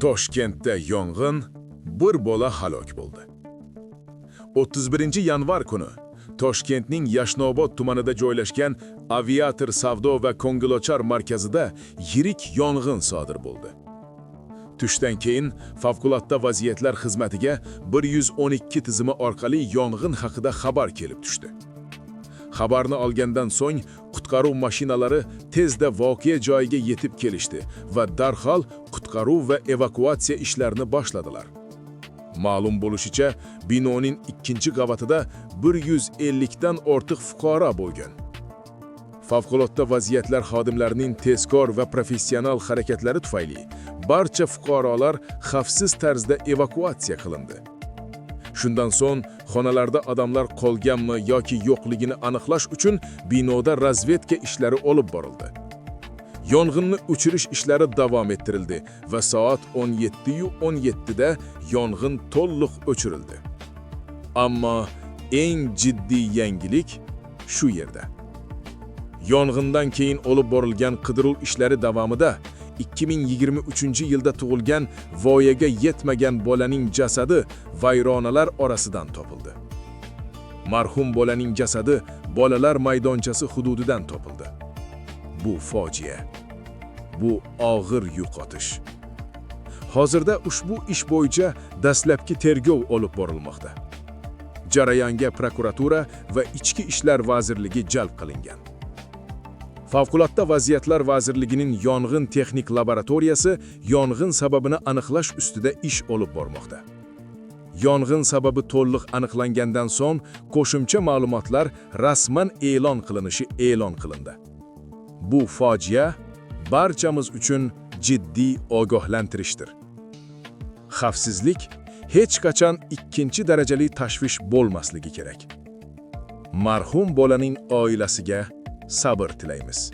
Toshkentda yong'in, bir bola halok bo'ldi. 31-yanvar kuni Toshkentning Yashnobod tumanida joylashgan Aviator savdo va ko'ngilochar markazida yirik yong'in sodir bo'ldi. Tushdan keyin favqulodda vaziyatlar xizmatiga 112 tizimi orqali yong'in haqida xabar kelib tushdi. Xabarni olgandan so'ng qutqaruv mashinalari tezda voqea joyiga yetib kelishdi va darhol qutqaruv va evakuatsiya ishlarini boshladilar. Ma'lum bo'lishicha, binoning 2-qavatida 150 dan ortiq fuqaro bo'lgan. Favqulodda vaziyatlar xodimlarining tezkor va professional harakatlari tufayli barcha fuqarolar xavfsiz tarzda evakuatsiya qilindi. Shundan so'ng xonalarda odamlar qolganmi yoki yo'qligini aniqlash uchun binoda razvedka ishlari olib borildi. Yong'inni o'chirish ishlari davom ettirildi va soat 17:17 da yong'in to'liq o'chirildi. Ammo eng jiddiy yangilik shu yerda. Yong'indan keyin olib borilgan qidiruv ishlari davomida 2023-yilda tug'ilgan voyaga yetmagan bolaning jasadi vayronalar orasidan topildi. Marhum bolaning jasadi bolalar maydonchasi hududidan topildi. Bu fojia. Bu og'ir yo'qotish. Hozirda ushbu ish bo'yicha dastlabki tergov olib borilmoqda. Jarayonga prokuratura va Ichki ishlar vazirligi jalb qilingan. Favqulodda vaziyatlar vazirligining yong'in texnik laboratoriyasi yong'in sababini aniqlash ustida ish olib bormoqda. Yong'in sababi to'liq aniqlangandan so'ng qo'shimcha ma'lumotlar rasman e'lon qilinishi e'lon qilindi. Bu fojia barchamiz uchun jiddiy ogohlantirishdir. Xavfsizlik hech qachon ikkinchi darajali tashvish bo'lmasligi kerak. Marhum bolaning oilasiga sabr tilaymiz.